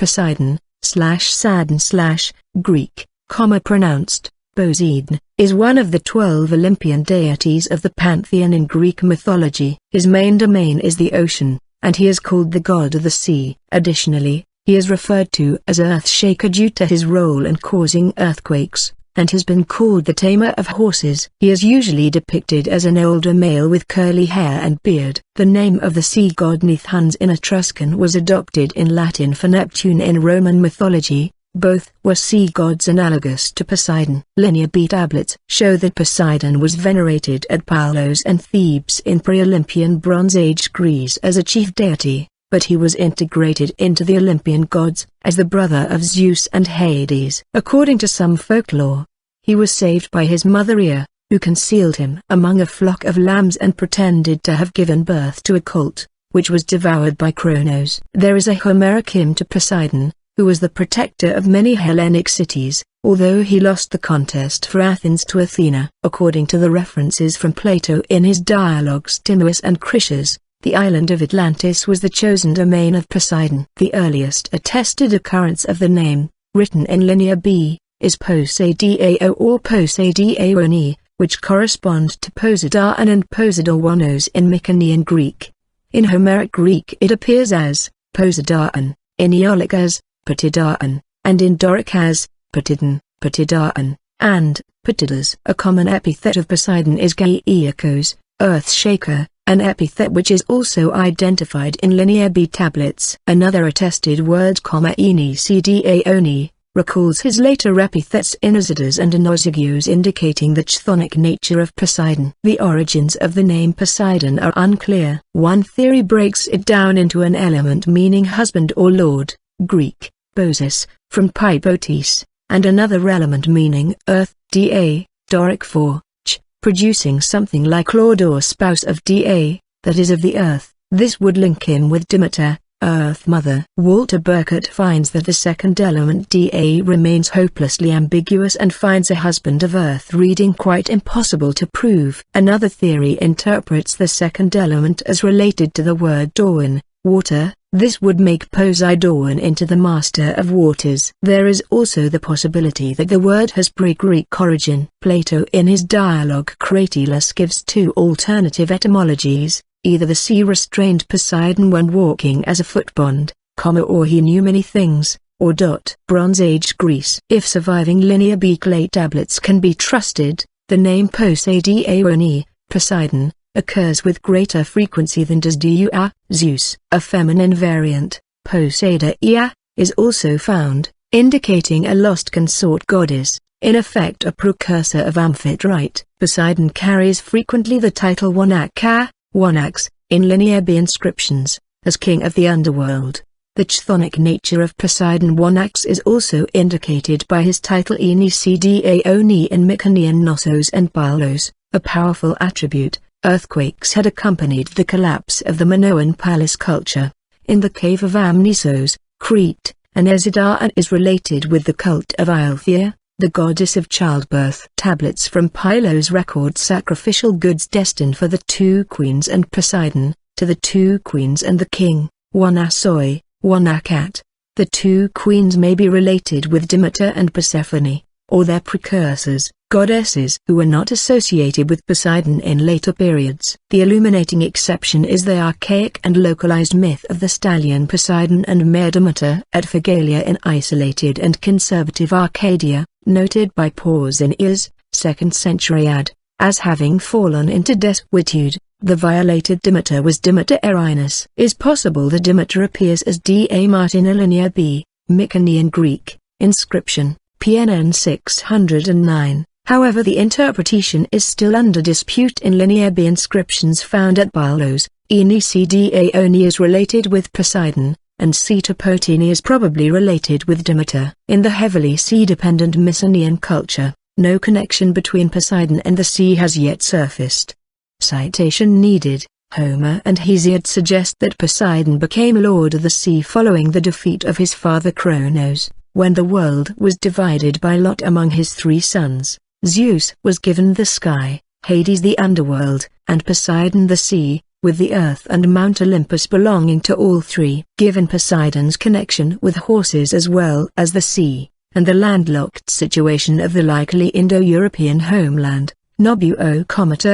Poseidon, /Sadon Greek, pronounced, Poseidon, is one of the 12 Olympian deities of the pantheon in Greek mythology. His main domain is the ocean, and he is called the god of the sea. Additionally, he is referred to as Earthshaker due to his role in causing earthquakes, and has been called the tamer of horses. He is usually depicted as an older male with curly hair and beard. The name of the sea god Nethuns in Etruscan was adopted in Latin for Neptune in Roman mythology. Both were sea gods analogous to Poseidon. Linear B tablets show that Poseidon was venerated at Pylos and Thebes in pre-Olympian Bronze Age Greece as a chief deity, but he was integrated into the Olympian gods as the brother of Zeus and Hades. According to some folklore, he was saved by his mother Rhea, who concealed him among a flock of lambs and pretended to have given birth to a colt, which was devoured by Cronos. There is a Homeric hymn to Poseidon, who was the protector of many Hellenic cities, although he lost the contest for Athens to Athena. According to the references from Plato in his dialogues Timaeus and Critias, the island of Atlantis was the chosen domain of Poseidon. The earliest attested occurrence of the name, written in Linear B, is Poseidao or Poseidaoni, which correspond to Poseidon and Poseidonos in Mycenaean Greek. In Homeric Greek it appears as Poseidon, in Aeolic as Ptidon, and in Doric as Ptidon, and Ptidas. A common epithet of Poseidon is Gaiakos, earth-shaker, an epithet which is also identified in Linear B tablets. Another attested word, Enisidaoni, recalls his later epithets in Isidus and Enozygios, indicating the chthonic nature of Poseidon. The origins of the name Poseidon are unclear. One theory breaks it down into an element meaning husband or lord, Greek, Boses, from Pypotes, and another element meaning earth, Da, Doric for ch, producing something like lord or spouse of Da, that is of the earth. This would link him with Demeter, Earth Mother. Walter Burkert finds that the second element Da remains hopelessly ambiguous and finds a husband of earth reading quite impossible to prove. Another theory interprets the second element as related to the word dawn, water. This would make Poseidon into the master of waters. There is also the possibility that the word has pre-Greek origin. Plato in his dialogue Cratylus gives two alternative etymologies, either the sea restrained Poseidon when walking as a footbond, or he knew many things, or Bronze Age Greece. If surviving Linear B clay tablets can be trusted, the name Poseidaoni, Poseidon, occurs with greater frequency than does Zeus. A feminine variant, Poseidaia, is also found, indicating a lost consort goddess, in effect a precursor of Amphitrite. Poseidon carries frequently the title Wonax, in Linear B inscriptions, as king of the underworld. The chthonic nature of Poseidon Wonax is also indicated by his title Enisidaoni in Mycenaean Knossos and Pylos, a powerful attribute. Earthquakes had accompanied the collapse of the Minoan palace culture. In the cave of Amnisos, Crete, Poseidon is related with the cult of Althea, the goddess of childbirth. Tablets from Pylos record sacrificial goods destined for the two queens and Poseidon, to the two queens and the king, one Asoi, one Akat. The two queens may be related with Demeter and Persephone, or their precursors, goddesses who were not associated with Poseidon in later periods. The illuminating exception is the archaic and localized myth of the stallion Poseidon and mare Demeter at Phegalia in isolated and conservative Arcadia, noted by Pausanias, 2nd century AD, as having fallen into desuetude. The violated Demeter was Demeter Erinus. Is possible that Demeter appears as Da Martina Linear B, Mycenaean Greek, inscription, PNN 609. However, the interpretation is still under dispute in Linear B inscriptions found at Pylos. Enisidaoni is related with Poseidon, and Cetopotini is probably related with Demeter. In the heavily sea-dependent Mycenaean culture, no connection between Poseidon and the sea has yet surfaced. Citation needed. Homer and Hesiod suggest that Poseidon became lord of the sea following the defeat of his father Cronos, when the world was divided by lot among his three sons. Zeus was given the sky, Hades the underworld, and Poseidon the sea, with the earth and Mount Olympus belonging to all three. Given Poseidon's connection with horses as well as the sea, and the landlocked situation of the likely Indo-European homeland, Nobuo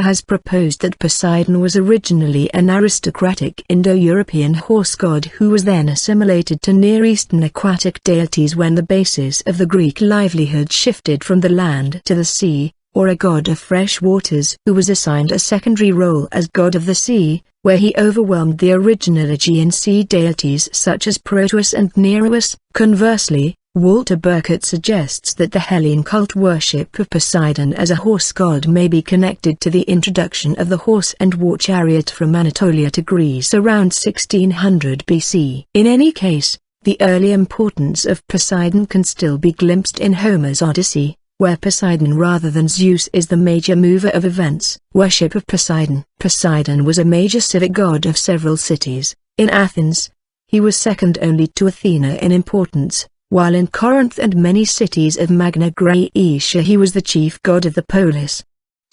has proposed that Poseidon was originally an aristocratic Indo-European horse god who was then assimilated to Near Eastern aquatic deities when the basis of the Greek livelihood shifted from the land to the sea, or a god of fresh waters who was assigned a secondary role as god of the sea, where he overwhelmed the original Aegean sea deities such as Proteus and Nereus. Conversely, Walter Burkert suggests that the Hellene cult worship of Poseidon as a horse god may be connected to the introduction of the horse and war chariot from Anatolia to Greece around 1600 BC. In any case, the early importance of Poseidon can still be glimpsed in Homer's Odyssey, where Poseidon rather than Zeus is the major mover of events. Worship of Poseidon. Poseidon was a major civic god of several cities. In Athens, he was second only to Athena in importance, while in Corinth and many cities of Magna Graecia he was the chief god of the polis.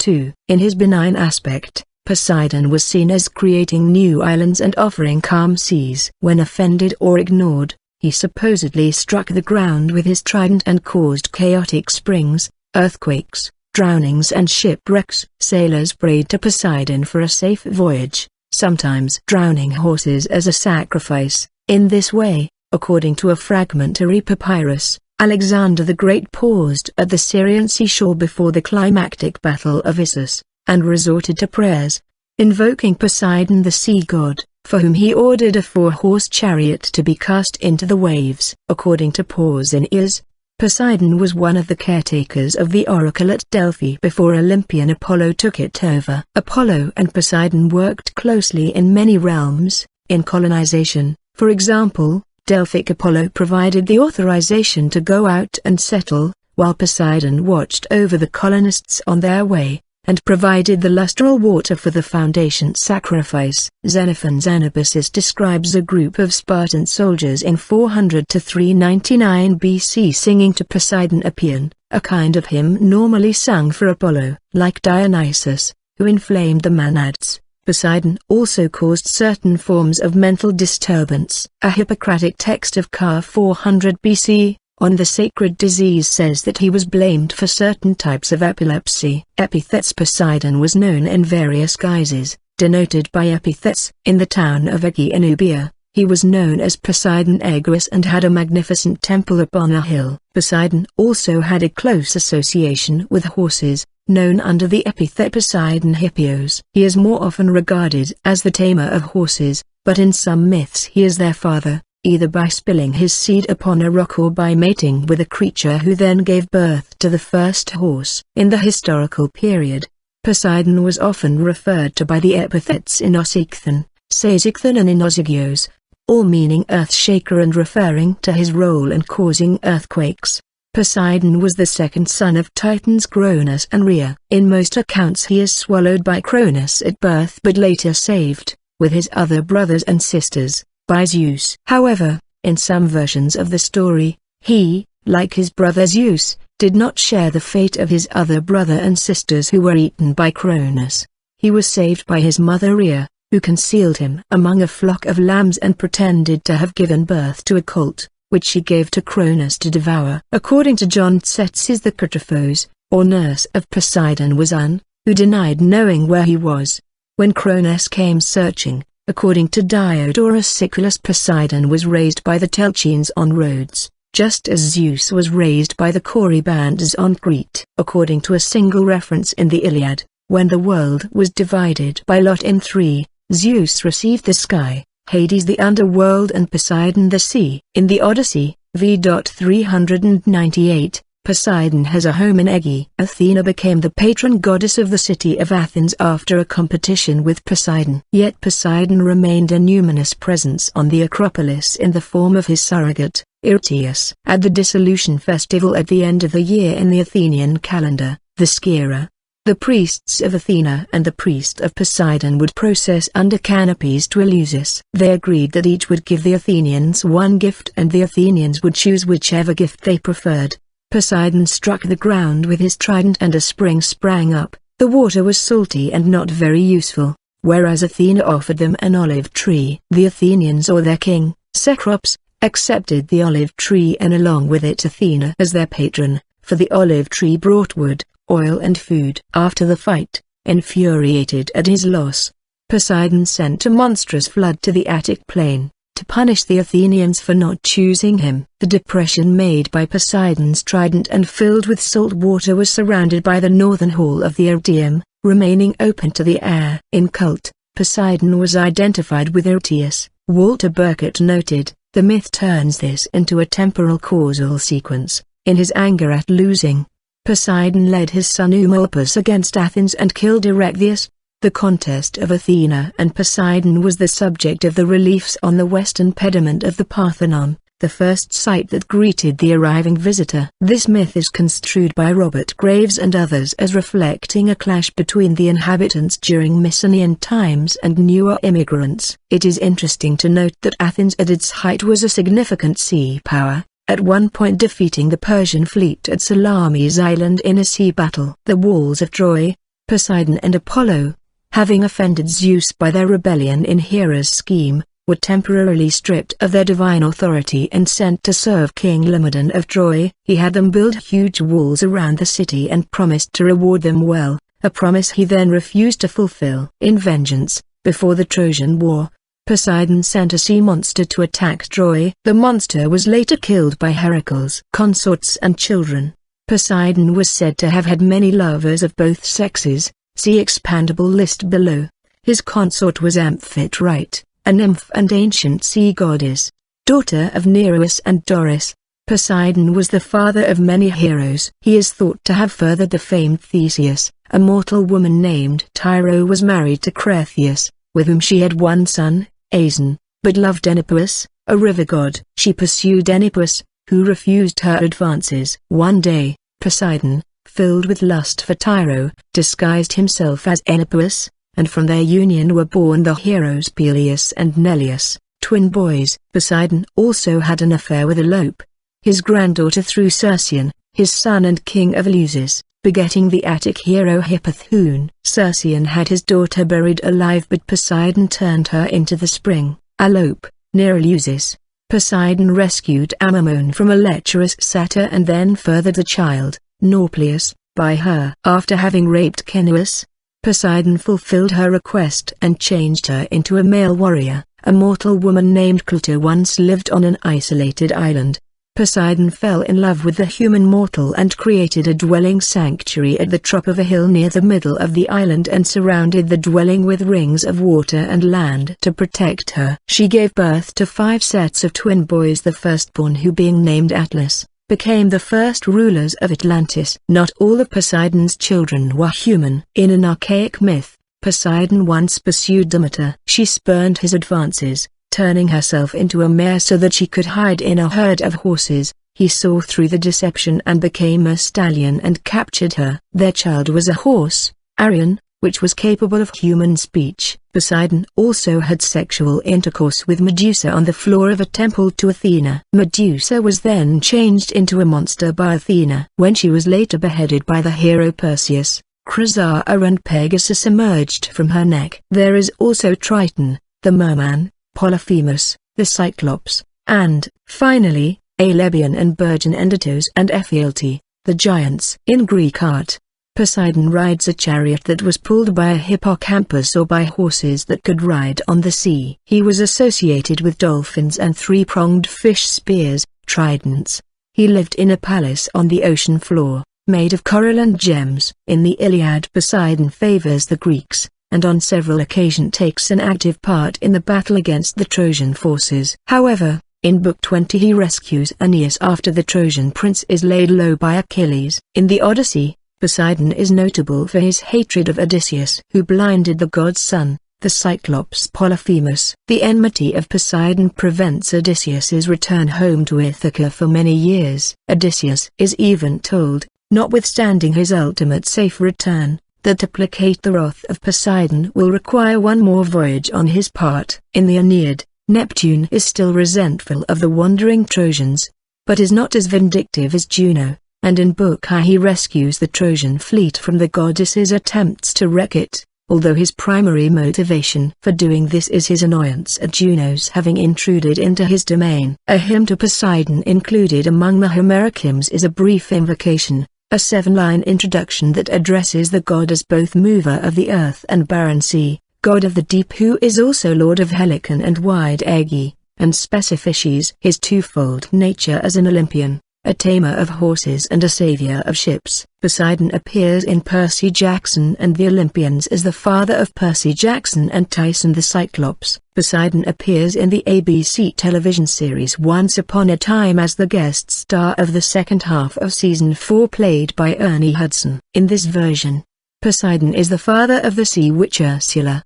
2. In his benign aspect, Poseidon was seen as creating new islands and offering calm seas. When offended or ignored, he supposedly struck the ground with his trident and caused chaotic springs, earthquakes, drownings and shipwrecks. Sailors prayed to Poseidon for a safe voyage, sometimes drowning horses as a sacrifice. In this way, according to a fragmentary papyrus, Alexander the Great paused at the Syrian seashore before the climactic battle of Issus, and resorted to prayers, invoking Poseidon the sea god, for whom he ordered a 4-horse chariot to be cast into the waves. According to Pausanias, Poseidon was one of the caretakers of the oracle at Delphi before Olympian Apollo took it over. Apollo and Poseidon worked closely in many realms. In colonization, for example, Delphic Apollo provided the authorization to go out and settle, while Poseidon watched over the colonists on their way, and provided the lustral water for the foundation sacrifice. Xenophon's Anabasis describes a group of Spartan soldiers in 400 to 399 BC singing to Poseidon a paean, a kind of hymn normally sung for Apollo. Like Dionysus, who inflamed the Manads, Poseidon also caused certain forms of mental disturbance. A Hippocratic text of ca. 400 BC, on the sacred disease says that he was blamed for certain types of epilepsy. Epithets. Poseidon was known in various guises, denoted by epithets. In the town of Aegae in Euboea, he was known as Poseidon Aegaeus and had a magnificent temple upon a hill. Poseidon also had a close association with horses, known under the epithet Poseidon Hippios. He is more often regarded as the tamer of horses, but in some myths he is their father, either by spilling his seed upon a rock or by mating with a creature who then gave birth to the first horse. In the historical period, Poseidon was often referred to by the epithets Inosikthon, Sazikthon and Inozygios, all meaning earth-shaker and referring to his role in causing earthquakes. Poseidon was the second son of Titans Cronos and Rhea. In most accounts he is swallowed by Cronos at birth but later saved, with his other brothers and sisters, by Zeus. However, in some versions of the story, he, like his brother Zeus, did not share the fate of his other brother and sisters who were eaten by Cronos. He was saved by his mother Rhea, who concealed him among a flock of lambs and pretended to have given birth to a colt, which she gave to Cronos to devour. According to John Tzetzes, the Katrophos, or nurse of Poseidon, was An, who denied knowing where he was. When Cronos came searching, according to Diodorus Siculus, Poseidon was raised by the Telchines on Rhodes, just as Zeus was raised by the Corybantes on Crete. According to a single reference in the Iliad, when the world was divided by lot in 3, Zeus received the sky, Hades the underworld and Poseidon the sea. In the Odyssey, v. 398, Poseidon has a home in Aegae. Athena became the patron goddess of the city of Athens after a competition with Poseidon. Yet Poseidon remained a numinous presence on the Acropolis in the form of his surrogate, Irtius. At the dissolution festival at the end of the year in the Athenian calendar, the Skira, the priests of Athena and the priest of Poseidon would process under canopies to Eleusis. They agreed that each would give the Athenians one gift and the Athenians would choose whichever gift they preferred. Poseidon struck the ground with his trident and a spring sprang up. The water was salty and not very useful. whereas Athena offered them an olive tree. The Athenians or their king, Cecrops, accepted the olive tree and along with it Athena as their patron, for the olive tree brought wood, oil and food. After the fight, infuriated at his loss, Poseidon sent a monstrous flood to the Attic plain, to punish the Athenians for not choosing him. The depression made by Poseidon's trident and filled with salt water was surrounded by the northern hall of the Ardeum, remaining open to the air. In cult, Poseidon was identified with Orteus. Walter Burkett noted, the myth turns this into a temporal causal sequence. In his anger at losing, Poseidon led his son Eumolpus against Athens and killed Erechtheus. The contest of Athena and Poseidon was the subject of the reliefs on the western pediment of the Parthenon, the first site that greeted the arriving visitor. This myth is construed by Robert Graves and others as reflecting a clash between the inhabitants during Mycenaean times and newer immigrants. It is interesting to note that Athens at its height was a significant sea power, at one point defeating the Persian fleet at Salamis Island in a sea battle. The walls of Troy, Poseidon and Apollo, having offended Zeus by their rebellion in Hera's scheme, were temporarily stripped of their divine authority and sent to serve King Laomedon of Troy. He had them build huge walls around the city and promised to reward them well, a promise he then refused to fulfill. In vengeance, before the Trojan War, Poseidon sent a sea monster to attack Troy. The monster was later killed by Heracles. Consorts and children. Poseidon was said to have had many lovers of both sexes. See expandable list below. His consort was Amphitrite, a nymph and ancient sea goddess, daughter of Nereus and Doris. Poseidon was the father of many heroes. He is thought to have furthered the famed Theseus. A mortal woman named Tyro was married to Cretheus, with whom she had one son, Aeson, but loved Enipeus, a river god. She pursued Enipeus, who refused her advances. One day, Poseidon, filled with lust for Tyro, disguised himself as Enipeus, and from their union were born the heroes Peleus and Neleus, twin boys. Poseidon also had an affair with Alope, his granddaughter through Circean, his son and king of Eleusis, begetting the Attic hero Hippothune. Circean had his daughter buried alive, but Poseidon turned her into the spring, Alope, near Eleusis. Poseidon rescued Amymone from a lecherous satyr and then furthered the child, Nauplius, by her. After having raped Ceneus, Poseidon fulfilled her request and changed her into a male warrior. A mortal woman named Cleito once lived on an isolated island. Poseidon fell in love with the human mortal and created a dwelling sanctuary at the top of a hill near the middle of the island and surrounded the dwelling with rings of water and land to protect her. She gave birth to 5 sets of twin boys. The firstborn, who being named Atlas, became the first rulers of Atlantis. Not all of Poseidon's children were human. In an archaic myth, Poseidon once pursued Demeter. She spurned his advances, turning herself into a mare so that she could hide in a herd of horses. He saw through the deception and became a stallion and captured her. Their child was a horse, Arion, which was capable of human speech. Poseidon also had sexual intercourse with Medusa on the floor of a temple to Athena. Medusa was then changed into a monster by Athena. When she was later beheaded by the hero Perseus, Chrysaor and Pegasus emerged from her neck. There is also Triton, the merman, Polyphemus, the Cyclops, and, finally, Alebion and Bergen and Atos and Ephialtes, the giants. In Greek art, Poseidon rides a chariot that was pulled by a hippocampus or by horses that could ride on the sea. He was associated with dolphins and 3-pronged fish spears, tridents. He lived in a palace on the ocean floor, made of coral and gems. In the Iliad, Poseidon favors the Greeks, and on several occasions takes an active part in the battle against the Trojan forces. However, in Book 20 he rescues Aeneas after the Trojan prince is laid low by Achilles. In the Odyssey, Poseidon is notable for his hatred of Odysseus, who blinded the god's son, the Cyclops Polyphemus. The enmity of Poseidon prevents Odysseus's return home to Ithaca for many years. Odysseus is even told, notwithstanding his ultimate safe return, that to placate the wrath of Poseidon will require one more voyage on his part. In the Aeneid, Neptune is still resentful of the wandering Trojans, but is not as vindictive as Juno, and in Book I he rescues the Trojan fleet from the goddess's attempts to wreck it. although his primary motivation for doing this is his annoyance at Juno's having intruded into his domain. A hymn to Poseidon included among the Homeric hymns is a brief invocation, a 7-line introduction that addresses the god as both mover of the earth and barren sea, god of the deep who is also lord of Helicon and wide Aegae, and specifies his twofold nature as an Olympian, a tamer of horses and a savior of ships. Poseidon appears in Percy Jackson and the Olympians as the father of Percy Jackson and Tyson the Cyclops. Poseidon appears in the ABC television series Once Upon a Time as the guest star of the second half of Season 4 played by Ernie Hudson. In this version, Poseidon is the father of the sea witch Ursula,